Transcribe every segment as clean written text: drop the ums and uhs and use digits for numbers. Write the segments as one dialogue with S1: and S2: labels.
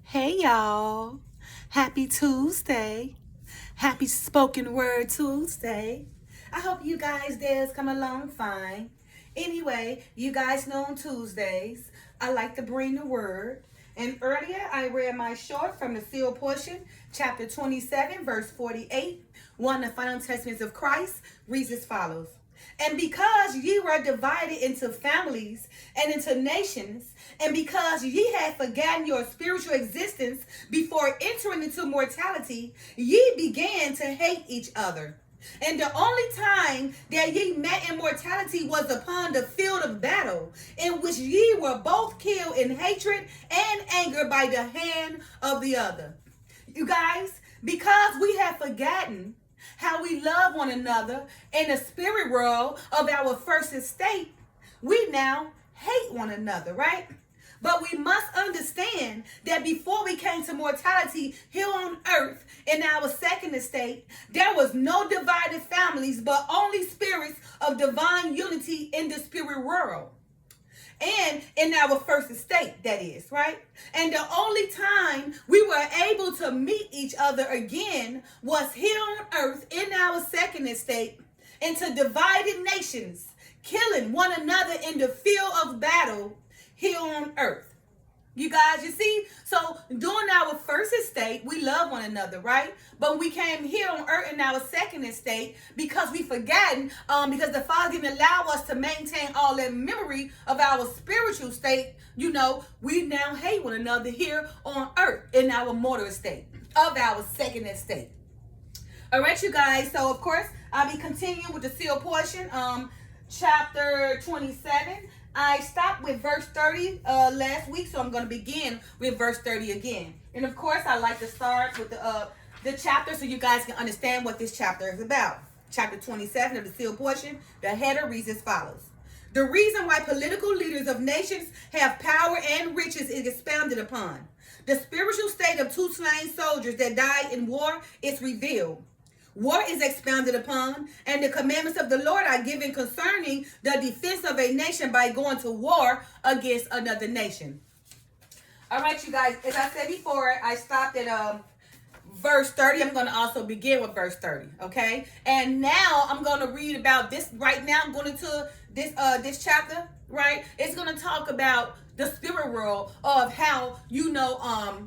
S1: Hey y'all. Happy Tuesday. Happy spoken word Tuesday. I hope you guys days come along fine. Anyway, you guys know on Tuesdays, I like to bring the word. And earlier I read my short from the sealed portion, chapter 27, verse 48. One of the final testaments of Christ reads as follows. And because ye were divided into families and into nations, and because ye had forgotten your spiritual existence before entering into mortality, ye began to hate each other. And the only time that ye met in mortality was upon the field of battle, in which ye were both killed in hatred and anger by the hand of the other. You guys, because we have forgotten how we love one another in the spirit world of our first estate, we now hate one another, right? But we must understand that before we came to mortality here on earth in our second estate, there was no divided families, but only spirits of divine unity in the spirit world. And in our first estate, that is, right? And the only time we were able to meet each other again was here on earth in our second estate into divided nations, killing one another in the field of battle here on earth. You guys, you see? So during our first estate, we love one another, right? But we came here on earth in our second estate because we forgotten, because the Father didn't allow us to maintain all that memory of our spiritual state. We now hate one another here on earth in our mortal estate of our second estate. All right, you guys. So, of course, I'll be continuing with the seal portion, chapter 27. I stopped with verse 30 last week, so I'm going to begin with verse 30 again. And of course, I like to start with the chapter so you guys can understand what this chapter is about. Chapter 27 of the sealed portion, the header reads as follows. The reason why political leaders of nations have power and riches is expounded upon. The spiritual state of two slain soldiers that died in war is revealed. War is expounded upon, and the commandments of the Lord are given concerning the defense of a nation by going to war against another nation. All right, you guys, as I said before, I stopped at verse 30. I'm going to also begin with verse 30, okay? And now I'm going to read about this right now. I'm going into this chapter, right? It's going to talk about the spirit world of how,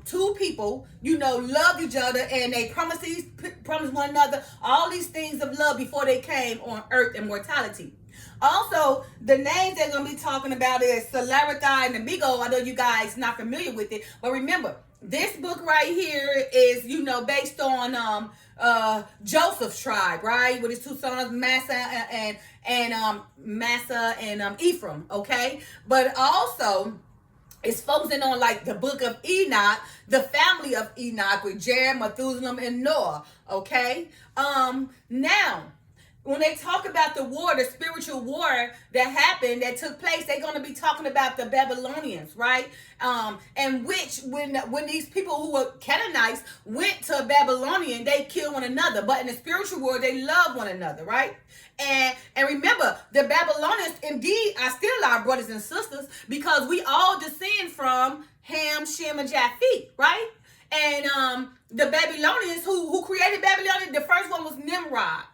S1: two people, love each other and they promise one another all these things of love before they came on earth in mortality. Also, the names they're going to be talking about is Celerity and Amigo. I know you guys not familiar with it, but remember, this book right here is, based on Joseph's tribe, right? With his two sons, Massa and Ephraim, okay? But also, it's focusing on like the book of Enoch, the family of Enoch with Jared, Methuselah, and Noah, okay? Now, when they talk about the war, the spiritual war that happened, that took place, they're going to be talking about the Babylonians, right? And which, when these people who were Canaanites went to Babylonian, they killed one another. But in the spiritual world, they love one another, right? And remember, the Babylonians indeed are still our brothers and sisters because we all descend from Ham, Shem, and Japheth, right? And the Babylonians who created Babylon, the first one was Nimrod.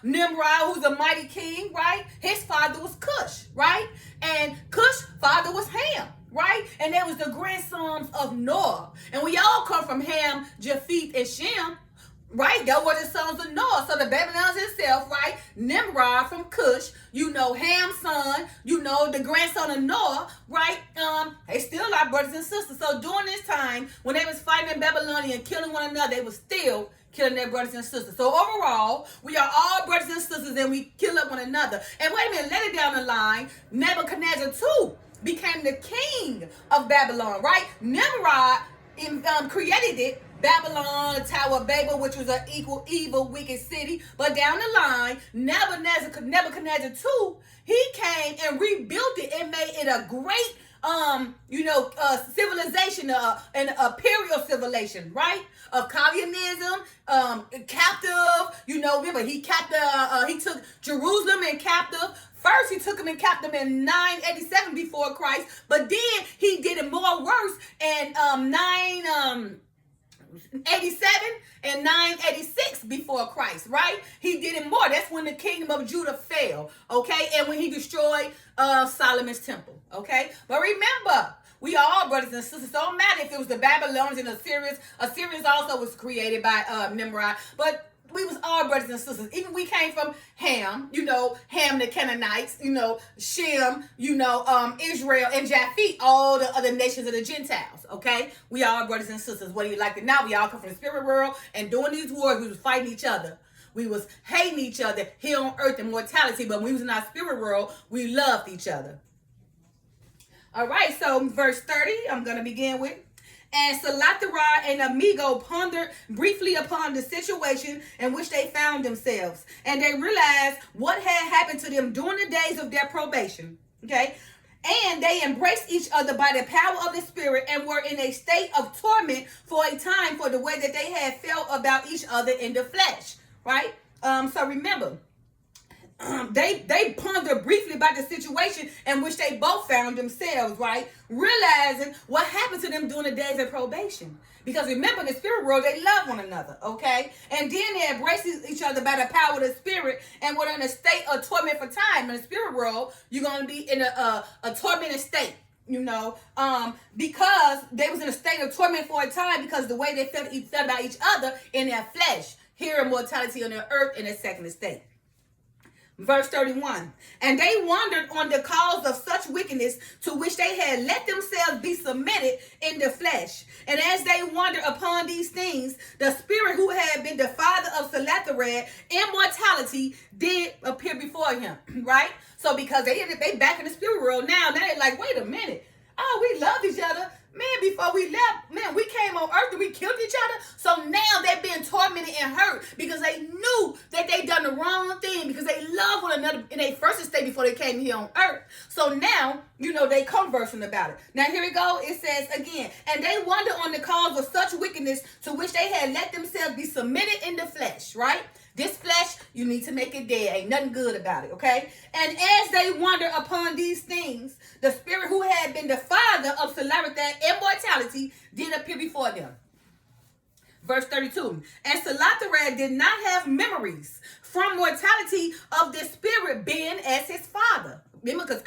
S1: Nimrod, who's a mighty king, right? His father was Cush, right? And Cush's father was Ham, right? And they was the grandsons of Noah. And we all come from Ham, Japheth, and Shem, right? They were the sons of Noah. So the Babylonians itself, right? Nimrod from Cush, Ham's son, the grandson of Noah, right? They still are brothers and sisters. So during this time, when they was fighting in Babylonia and killing one another, they was still killing their brothers and sisters. So overall, we are all brothers and sisters and we kill up one another. And wait a minute, later down the line, Nebuchadnezzar too became the king of Babylon, right? Nimrod created it, Babylon, the Tower of Babel, which was an evil, wicked city. But down the line, Nebuchadnezzar too, he came and rebuilt it and made it a great civilization, an imperial civilization, right? Of communism, captive, remember he took Jerusalem in captive. First, he took them and kept them in 987 before Christ, but then he did it more worse and 987 and 986 before Christ, right? He did it more. That's when the kingdom of Judah fell, okay? And when he destroyed Solomon's temple, okay? But remember, we are all brothers and sisters. Don't matter if it was the Babylonians and Assyrians. Assyrians also was created by Nimrod, but we was all brothers and sisters. Even we came from Ham, Ham the Canaanites, Shem, Israel and Japheth, all the other nations of the Gentiles, okay? We are brothers and sisters. Whether you like it now, we all come from the spirit world, and during these wars, we was fighting each other. We was hating each other here on earth in mortality, but when we was in our spirit world, we loved each other. All right, so verse 30, I'm going to begin with. And Salatharah and Amigo pondered briefly upon the situation in which they found themselves. And they realized what had happened to them during the days of their probation. Okay? And they embraced each other by the power of the Spirit and were in a state of torment for a time for the way that they had felt about each other in the flesh. Right? So remember, they pondered briefly about the situation in which they both found themselves, right? Realizing what happened to them during the days of probation. Because remember, in the spirit world, they love one another, okay? And then they embrace each other by the power of the Spirit and were in a state of torment for time. In the spirit world, you're going to be in a tormented state. Because they was in a state of torment for a time because the way they felt about each other in their flesh, here in mortality on the earth in a second estate. Verse 31, and they wondered on the cause of such wickedness to which they had let themselves be submitted in the flesh. And as they wondered upon these things, the spirit who had been the father of Salatharah, immortality, did appear before him, right? So because they back in the spirit world now they're like, wait a minute. Oh, we loved each other. Man, before we left, we came on earth and we killed each other. So now they're being tormented and hurt because they knew that they done the wrong thing because they loved one another in their first estate before they came here on earth. So now, they conversing about it. Now here we go. It says again, and they wonder on the cause of such wickedness to which they had let themselves be submitted in the flesh, right? This flesh, you need to make it dead. Ain't nothing good about it, okay? And as they wonder upon these things, the spirit who had been the father of Salatharah, immortality, did appear before them. Verse 32, and Salatharah did not have memories from mortality of the spirit being as his father. Remember, because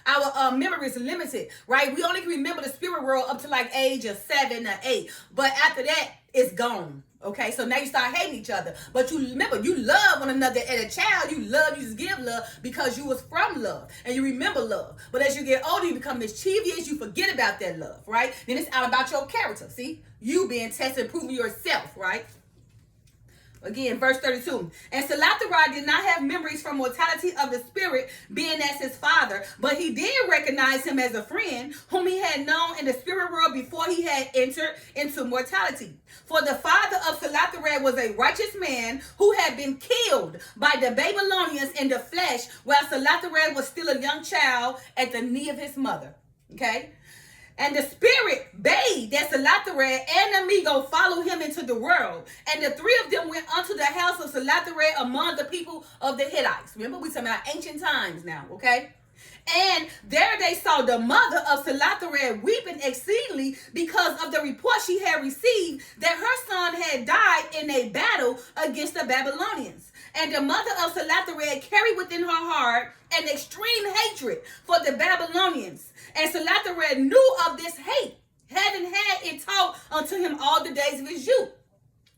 S1: our memory is limited, right? We only can remember the spirit world up to like age of 7 or 8. But after that, it's gone. Okay, so now you start hating each other. But you remember, you love one another. As a child, you just give love because you was from love. And you remember love. But as you get older, you become mischievous. You forget about that love, right? Then it's out about your character, see? You being tested, proving yourself, right? Again, verse 32. And Salatharah did not have memories from mortality of the spirit being as his father, but he did recognize him as a friend whom he had known in the spirit world before he had entered into mortality. For the father of Salatharah was a righteous man who had been killed by the Babylonians in the flesh while Salatharah was still a young child at the knee of his mother. Okay? And the spirit bade that Salatharah and Amigo follow him into the world. And the three of them went unto the house of Salatharah among the people of the Hittites. Remember, we're talking about ancient times now, okay? And there they saw the mother of Salatharah weeping exceedingly because of the report she had received that her son had died in a battle against the Babylonians. And the mother of Salatharah carried within her heart an extreme hatred for the Babylonians. And Salatharah knew of this hate, having had it taught unto him all the days of his youth.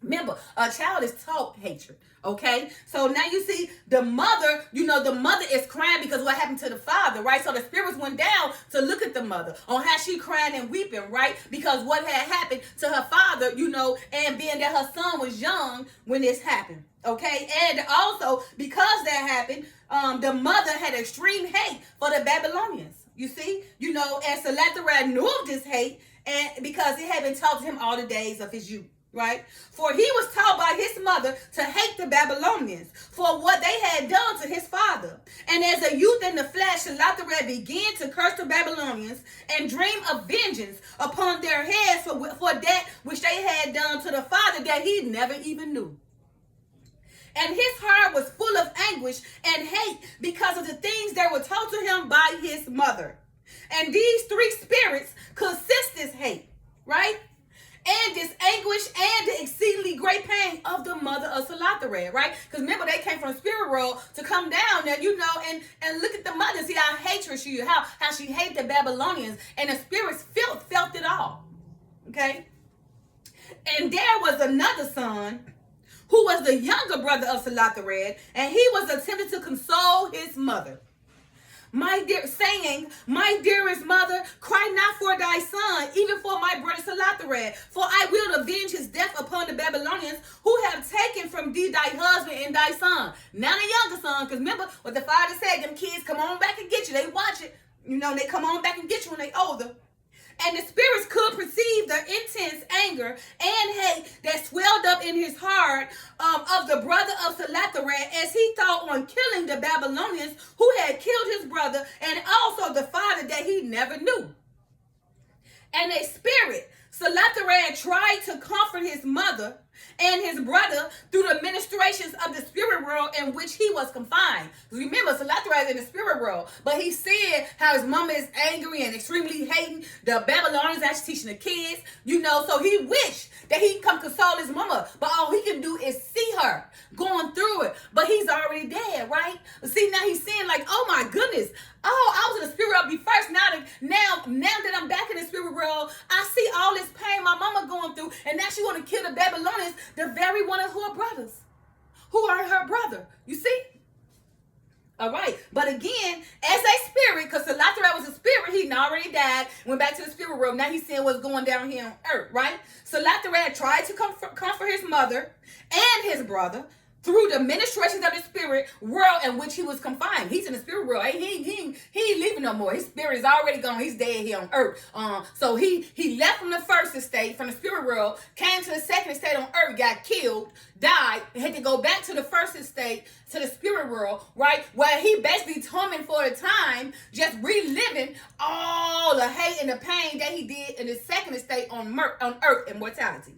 S1: Remember, a child is taught hatred, okay? So now you see the mother, the mother is crying because what happened to the father, right? So the spirits went down to look at the mother on how she crying and weeping, right? Because what had happened to her father, and being that her son was young when this happened, okay? And also, because that happened, the mother had extreme hate for the Babylonians, you see? And Salatharah knew of this hate and because it had been taught to him all the days of his youth. Right? For he was taught by his mother to hate the Babylonians for what they had done to his father. And as a youth in the flesh, Salatharah began to curse the Babylonians and dream of vengeance upon their heads for that which they had done to the father that he never even knew. And his heart was full of anguish and hate because of the things that were told to him by his mother. And these three spirits consist this hate. Right? pain of the mother of Salathared, right? Because remember, they came from the spirit world to come down there, and look at the mother, see how hatred she, how she hated the Babylonians, and the spirits felt it all, okay? And there was another son who was the younger brother of Salathared, and he was attempting to console his mother. My dearest mother, cry not for thy son, even for my brother Salathared, for I will avenge his death upon the Babylonians who have taken from thee thy husband and thy son. Now the younger son, because remember what the father said, them kids come on back and get you. They watch it. They come on back and get you when they older. And the spirits could perceive the intense anger and hate that swelled up in his heart of the brother of Salathared as he thought on killing the Babylonians who had killed his brother and also the father that he never knew. And a spirit, Salathared tried to comfort his mother and his brother through the ministrations of the spirit world in which he was confined. Remember, Salathared is in the spirit world, but he said how his mama is angry and extremely hating the Babylonians, actually teaching the kids, so he wished that he can come console his mama, but all he can do is see her going through it, but he's already dead, right? But see, now he's saying like, oh my goodness, I was in the spirit world first. Now that I'm back in the spirit world, I see all this pain my mama going through, and now she want to kill the Babylonians, the very one of her brothers, who are her brother. You see? All right. But again, as a spirit, because Salathared was a spirit, he already died, went back to the spirit world. Now he's seeing what's going down here on earth, right? Salathared tried to comfort his mother and his brother through the ministrations of the spirit world in which he was confined. He's in the spirit world. He ain't leaving no more. His spirit is already gone. He's dead here on earth. So he left from the first estate, from the spirit world, came to the second estate on earth, got killed, died, and had to go back to the first estate, to the spirit world, right? Where he basically tormented for a time, just reliving all the hate and the pain that he did in the second estate on earth, immortality.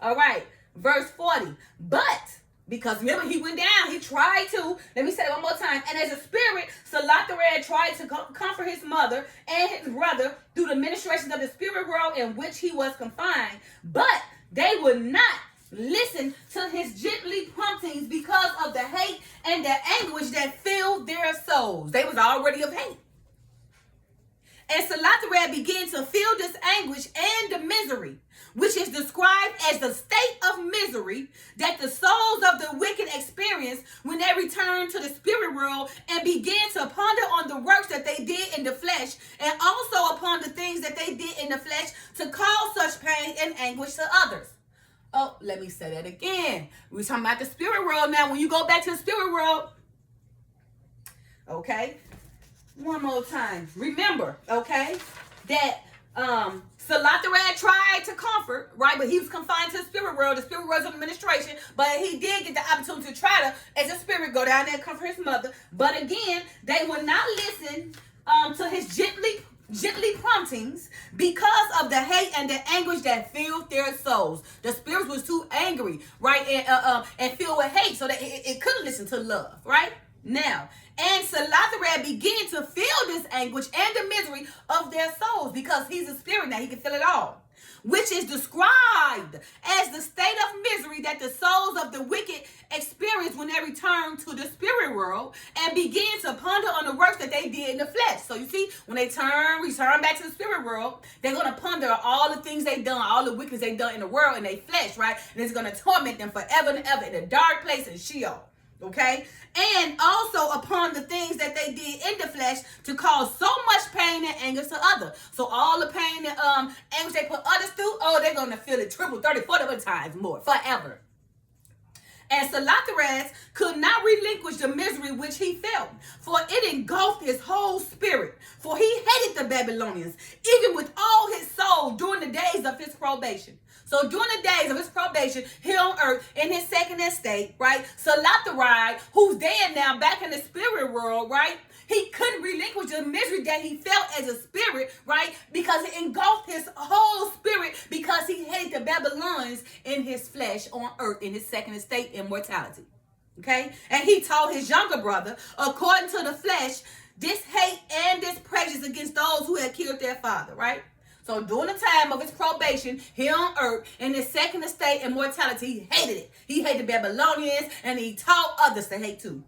S1: All right. Verse 40, but because remember he went down, he tried to, let me say it one more time, and as a spirit, Salathared tried to comfort his mother and his brother through the ministrations of the spirit world in which he was confined, but they would not listen to his gently promptings because of the hate and the anguish that filled their souls. They was already of hate. And Salathared began to feel this anguish and the misery, which is described as the state of misery that the souls of the wicked experience when they return to the spirit world and began to ponder on the works that they did in the flesh, and also upon the things that they did in the flesh to cause such pain and anguish to others. Oh, let me say that again. We're talking about the spirit world now. When you go back to the spirit world, okay, one more time. Remember, okay, that Salathared tried to comfort, right? But he was confined to the spirit world. The spirit world's administration, but he did get the opportunity to try to, as a spirit, go down there and comfort his mother. But again, they would not listen to his gently promptings because of the hate and the anguish that filled their souls. The spirits was too angry, right, and filled with hate, so that it couldn't listen to love, right? Now, and Salathared began to feel this anguish and the misery of their souls because he's a spirit now. He can feel it all, which is described as the state of misery that the souls of the wicked experience when they return to the spirit world and begin to ponder on the works that they did in the flesh. So you see, when they return back to the spirit world, they're going to ponder all the things they've done, all the wickedness they've done in the world in their flesh, right? And it's going to torment them forever and ever in a dark place in Sheol. Okay, and also upon the things that they did in the flesh to cause so much pain and anger to others. So all the pain and anguish they put others through, oh, they're going to feel it triple, 30, 40 times more forever. And Salathared could not relinquish the misery which he felt, for it engulfed his whole spirit. For he hated the Babylonians, even with all his soul during the days of his probation. So during the days of his probation here on earth in his second estate, right, Salathared, who's dead now back in the spirit world, right, he couldn't relinquish the misery that he felt as a spirit, right, because it engulfed his whole spirit because he hated the Babylonians in his flesh on earth in his second estate immortality. Okay, and he told his younger brother, according to the flesh, this hate and this prejudice against those who had killed their father, right? So during the time of his probation here on earth, in his second estate and mortality, he hated it. He hated Babylonians, and he taught others to hate too.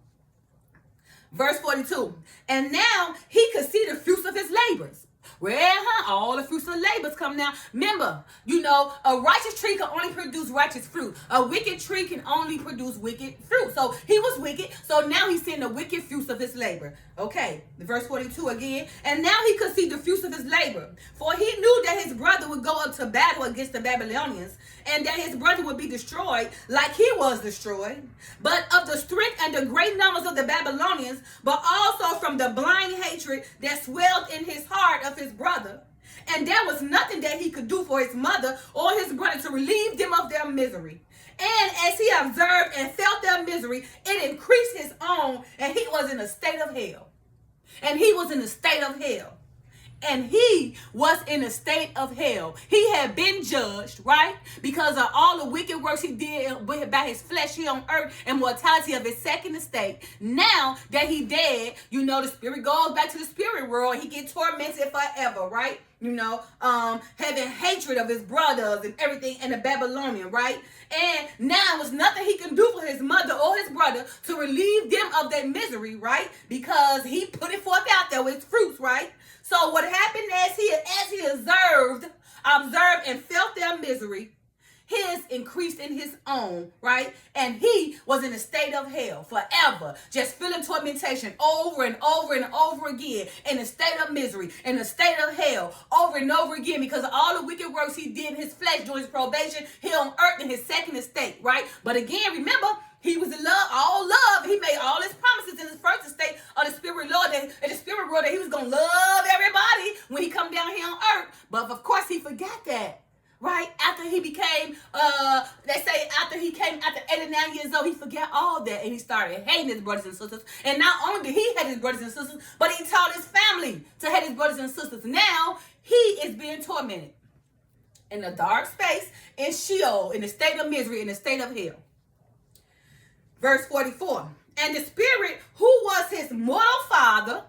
S1: Verse 42. And now he could see the fruits of his labors. Well, all the fruits of labors come now. Remember, a righteous tree can only produce righteous fruit. A wicked tree can only produce wicked fruit. So he was wicked. So now he's seeing the wicked fruits of his labor. Okay, verse 42 again. And now he could see the fruits of his labor. For he knew that his brother would go up to battle against the Babylonians, and that his brother would be destroyed like he was destroyed. But of the strength and the great numbers of the Babylonians, but also from the blind hatred that swelled in his heart of his brother. And there was nothing that he could do for his mother or his brother to relieve them of their misery. And as he observed and felt their misery, it increased his own, and he was in a state of hell. And he was in a state of hell. And he was in a state of hell. He had been judged, right? Because of all the wicked works he did by his flesh here on earth and mortality of his second estate. Now that he dead, the spirit goes back to the spirit world. He gets tormented forever, right? Having hatred of his brothers and everything and the Babylonian, right? And now there's nothing he can do for his mother or his brother to relieve them of their misery, right? Because he put it forth out there with his fruits, right? So what happened as he observed and felt their misery, his increased in his own, right? And he was in a state of hell forever, just feeling tormentation over and over and over again, in a state of misery, in a state of hell, over and over again, because of all the wicked works he did in his flesh during his probation here on earth in his second estate, right? But again, remember, he was in love, all love. He made all his promises in his first estate of the spirit world that he was going to love everybody when he come down here on earth. But of course, he forgot that. Right? After he became, after 89 years old, he forgot all that, and he started hating his brothers and sisters. And not only did he hate his brothers and sisters, but he taught his family to hate his brothers and sisters. Now, he is being tormented in a dark space, in Sheol, in the state of misery, in the state of hell. Verse 44. And the spirit who was his mortal father,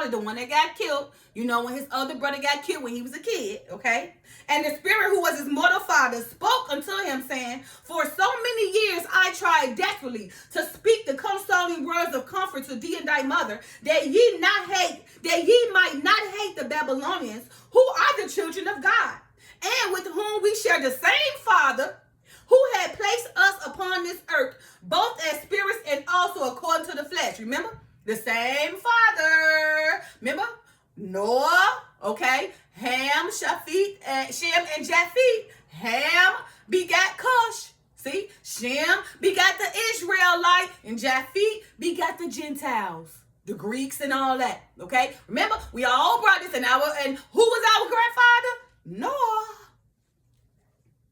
S1: the one that got killed, when his other brother got killed when he was a kid, okay? And the spirit who was his mortal father spoke unto him, saying, For so many years I tried desperately to speak the consoling words of comfort to thee and thy mother, that ye might not hate the Babylonians, who are the children of God, and with whom we share the same Father, who had placed us upon this earth, both as spirits and also according to the flesh. Remember? The same Father. Remember? Noah, okay? Ham, Shem, and Japheth. Ham begot Cush. See? Shem begot the Israelite, and Japheth begot the Gentiles, the Greeks and all that. Okay? Remember? We are all brothers, and who was our grandfather? Noah.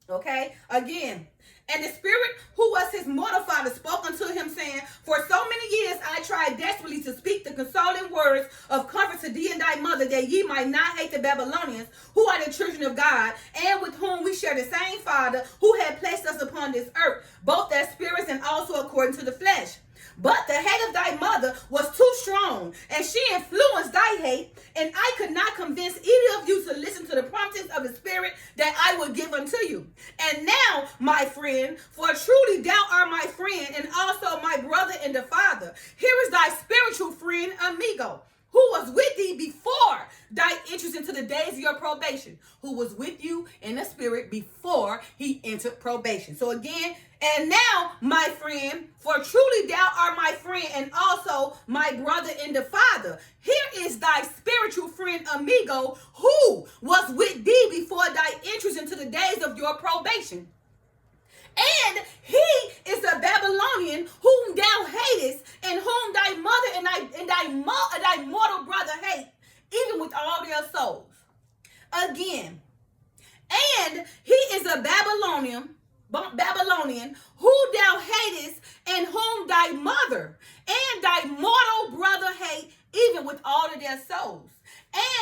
S1: Okay, again, and the spirit who was his mortal father spoke unto him, saying, For so many years I tried desperately to speak the consoling words of comfort to thee and thy mother, that ye might not hate the Babylonians, who are the children of God, and with whom we share the same Father, who had placed us upon this earth, both as spirits and also according to the flesh. But the hate of thy mother was too strong, and she influenced thy hate, and I could not convince either of you to listen to the promptings of the Spirit that I would give unto you. And now, my friend, for truly thou art my friend, and also my brother in the Father. Here is thy spiritual friend, amigo, who was with thee before thy entrance into the days of your probation, who was with you in the spirit before he entered probation. So again, and now, my friend, for truly thou art my friend, and also my brother in the Father. Here is thy spiritual friend, amigo, who was with thee before thy entrance into the days of your probation. And he is a Babylonian whom thou hatest, and whom thy mother and thy mortal brother hate, even with all their souls. Again, and he is a Babylonian who thou hatest, and whom thy mother and thy mortal brother hate, even with all of their souls.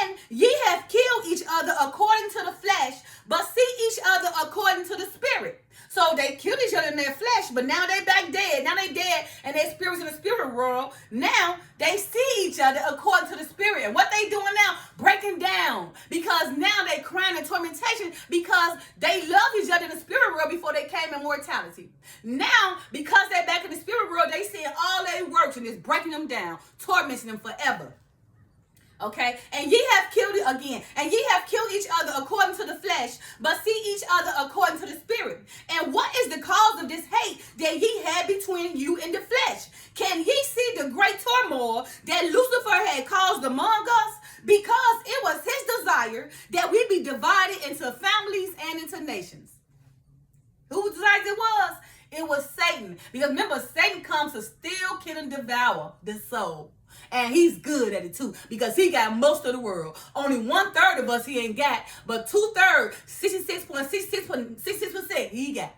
S1: And ye have killed each other according to the flesh, but see each other according to the spirit. So they killed each other in their flesh, but now they back dead. Now they dead, and their spirits in the spirit world. Now they see each other according to the spirit. And what they doing now? Breaking breaking down because now they crying in tormentation because they loved each other in the spirit world before they came in mortality. Now, because they're back in the spirit world, they seeing all their works and it's breaking them down, tormenting them forever. Okay, and ye have killed it again, and ye have killed each other according to the flesh, but see each other according to the spirit. And what is the cause of this hate that ye had between you and the flesh? Can ye see the great turmoil that Lucifer had caused among us? Because it was his desire that we be divided into families and into nations. Whose desire it was? It was Satan. Because remember, Satan comes to steal, kill, and devour the soul. And he's good at it too, because he got most of the world. Only 1/3 of us he ain't got, but 2/3, 66.66% he got.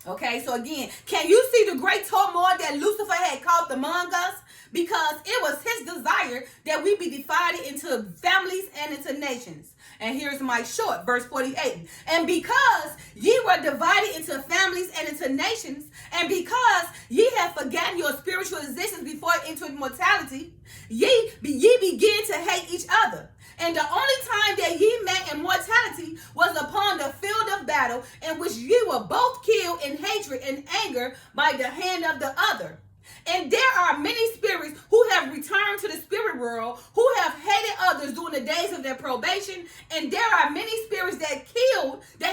S1: Okay, so again, can you see the great turmoil that Lucifer had caused among us? Because it was his desire that we be divided into families and into nations. And here's my short, verse 48. And because ye were divided into families and into nations, and because ye have forgotten your spiritual existence before entering mortality, ye begin to hate each other. And the only time that ye met in mortality was upon the field of battle, in which ye were both killed in hatred and anger by the hand of the other. And there are many spirits who have returned to the spirit world, who have hated others during the days of their probation. And there are many spirits that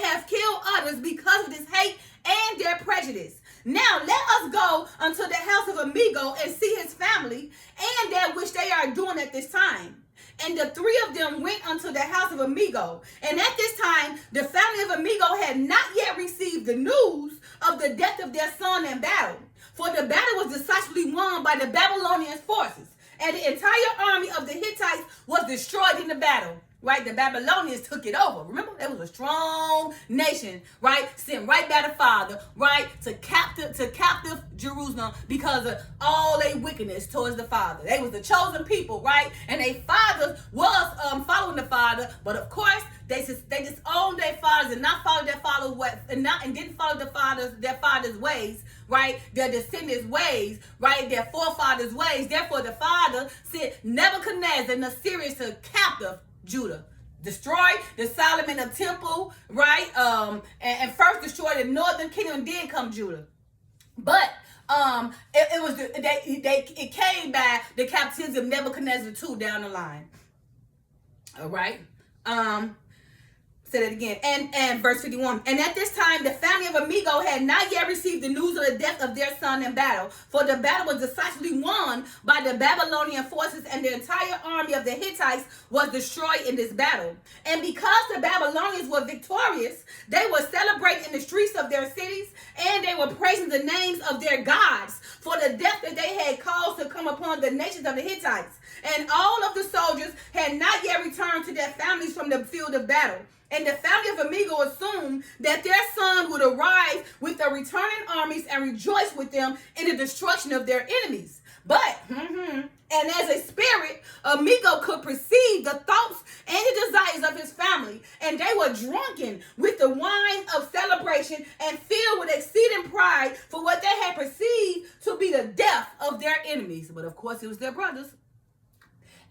S1: have killed others because of this hate and their prejudice. Now let us go unto the house of Amigo and see his family and that which they are doing at this time. And the three of them went unto the house of Amigo. And at this time, the family of Amigo had not yet received the news of the death of their son in battle. For the battle was decisively won by the Babylonian forces. And the entire army of the Hittites was destroyed in the battle. Right? The Babylonians took it over. Remember, it was a strong nation, right? Sent right by the Father, right? To captive Jerusalem because of all their wickedness towards the Father. They was the chosen people, right? And their fathers was following the Father, but of course they disowned their fathers and not followed their fathers' way, and didn't follow their fathers' ways, right? Their descendants' ways, right? Their forefathers' ways. Therefore, the Father sent Nebuchadnezzar and Assyrians to captive Judah, destroy the Solomon of temple, right? And first destroy the northern kingdom, and then come Judah. But it came by the captivity of Nebuchadnezzar too down the line. All right. Say that again. And verse 51. And at this time, the family of Amigo had not yet received the news of the death of their son in battle, for the battle was decisively won by the Babylonian forces, and the entire army of the Hittites was destroyed in this battle. And because the Babylonians were victorious, they were celebrating in the streets of their cities, and they were praising the names of their gods for the death that they had caused to come upon the nations of the Hittites. And all of the soldiers had not yet returned to their families from the field of battle. And the family of Amigo assumed that their son would arrive with the returning armies and rejoice with them in the destruction of their enemies. But, and as a spirit, Amigo could perceive the thoughts and the desires of his family, and they were drunken with the wine of celebration and filled with exceeding pride for what they had perceived to be the death of their enemies. But of course, it was their brothers.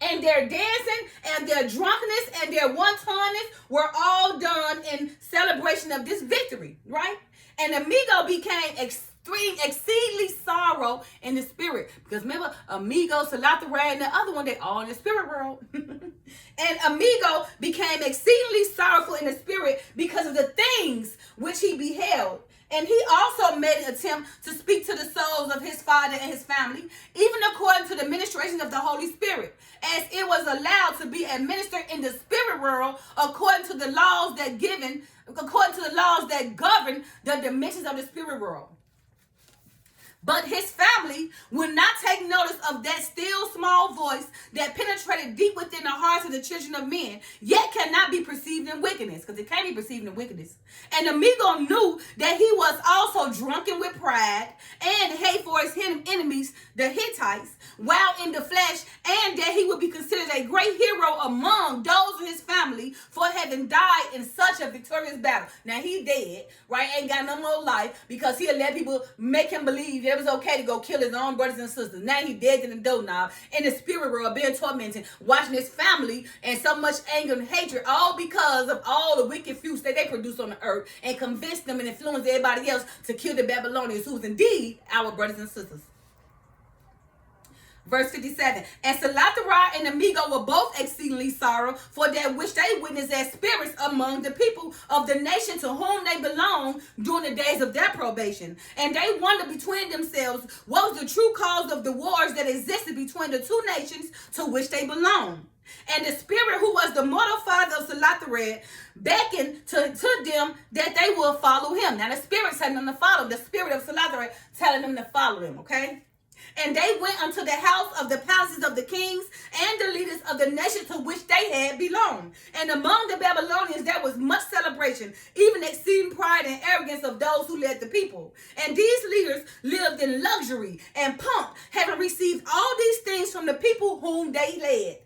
S1: And their dancing and their drunkenness and their wantonness were all done in celebration of this victory, right? And Amigo became exceedingly sorrow in the spirit. Because remember, Amigo, Salatharay, and the other one, they all in the spirit world. And Amigo became exceedingly sorrowful in the spirit because of the things which he beheld. And he also made an attempt to speak to the souls of his father and his family, even according to the ministration of the Holy Spirit, as it was allowed to be administered in the spirit world according to the laws that govern the dimensions of the spirit world. But his family would not take notice of that still small voice that penetrated deep within the hearts of the children of men, yet cannot be perceived in wickedness, because it can't be perceived in wickedness. And Amigo knew that he was also drunken with pride and hate for his enemies, the Hittites, while in the flesh, and that he would be considered a great hero among those of his family for having died in such a victorious battle. Now he dead, right? Ain't got no more life because he'll let people make him believe it was okay to go kill his own brothers and sisters. Now he dead in the doorknob in the spirit world, being tormented, watching his family and so much anger and hatred, all because of all the wicked fruits that they produce on the earth, and convince them and influence everybody else to kill the Babylonians, who was indeed our brothers and sisters. Verse 57, and Salatharai and Amigo were both exceedingly sorrow for that which they witnessed as spirits among the people of the nation to whom they belonged during the days of their probation. And they wondered between themselves what was the true cause of the wars that existed between the two nations to which they belonged. And the spirit who was the mortal father of Salatharai beckoned to them that they will follow him. Now the spirit telling them to follow, the spirit of Salatharai telling them to follow him, okay? And they went unto the house of the palaces of the kings and the leaders of the nation to which they had belonged. And among the Babylonians there was much celebration, even exceeding pride and arrogance of those who led the people. And these leaders lived in luxury and pomp, having received all these things from the people whom they led.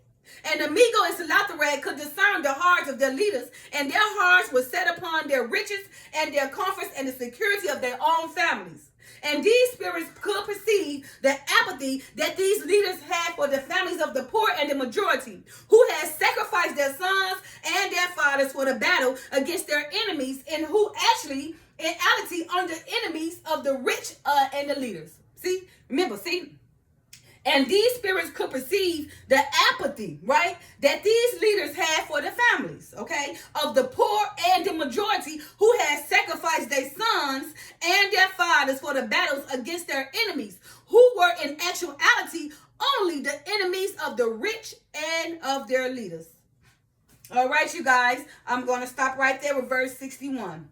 S1: And Amigo and Salatharai could discern the hearts of their leaders, and their hearts were set upon their riches and their comforts and the security of their own families. And these spirits could perceive the apathy that these leaders had for the families of the poor and the majority, who had sacrificed their sons and their fathers for the battle against their enemies, and who actually, in reality, are the enemies of the rich and the leaders. See? Remember, see? And these spirits could perceive the apathy, right, that these leaders had for the families, okay, of the poor and the majority, who had sacrificed their sons and their fathers for the battles against their enemies, who were in actuality only the enemies of the rich and of their leaders. All right, you guys, I'm going to stop right there with verse 61.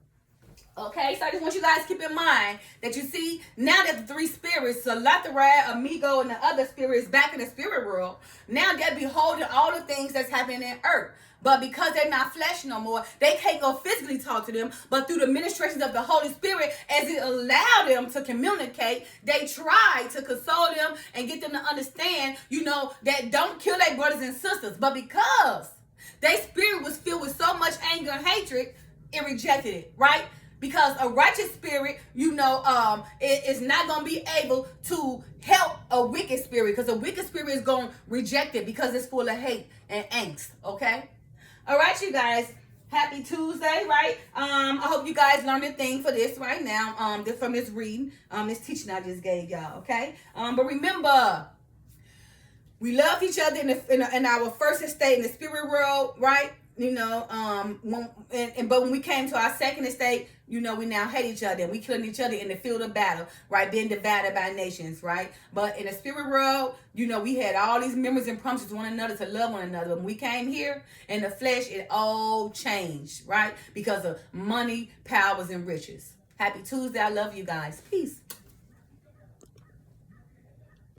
S1: Okay, so I just want you guys to keep in mind that you see, now that the three spirits, Salatharai, Amigo, and the other spirits back in the spirit world, now they're beholding all the things that's happening in earth. But because they're not flesh no more, they can't go physically talk to them. But through the ministrations of the Holy Spirit, as it allowed them to communicate, they try to console them and get them to understand, that don't kill their brothers and sisters. But because their spirit was filled with so much anger and hatred, it rejected it, right? Because a righteous spirit, is not going to be able to help a wicked spirit, because a wicked spirit is going to reject it because it's full of hate and angst, okay? All right, you guys. Happy Tuesday, right? I hope you guys learned a thing for this right now, from this reading, this teaching I just gave y'all, okay? But remember, we love each other in our first estate in the spirit world, right? But when we came to our second estate, we now hate each other and we killing each other in the field of battle, right? Being divided by nations, right? But in the spirit world, we had all these memories and promises to one another to love one another. When we came here in the flesh, it all changed, right? Because of money, powers, and riches. Happy Tuesday. I love you guys. Peace.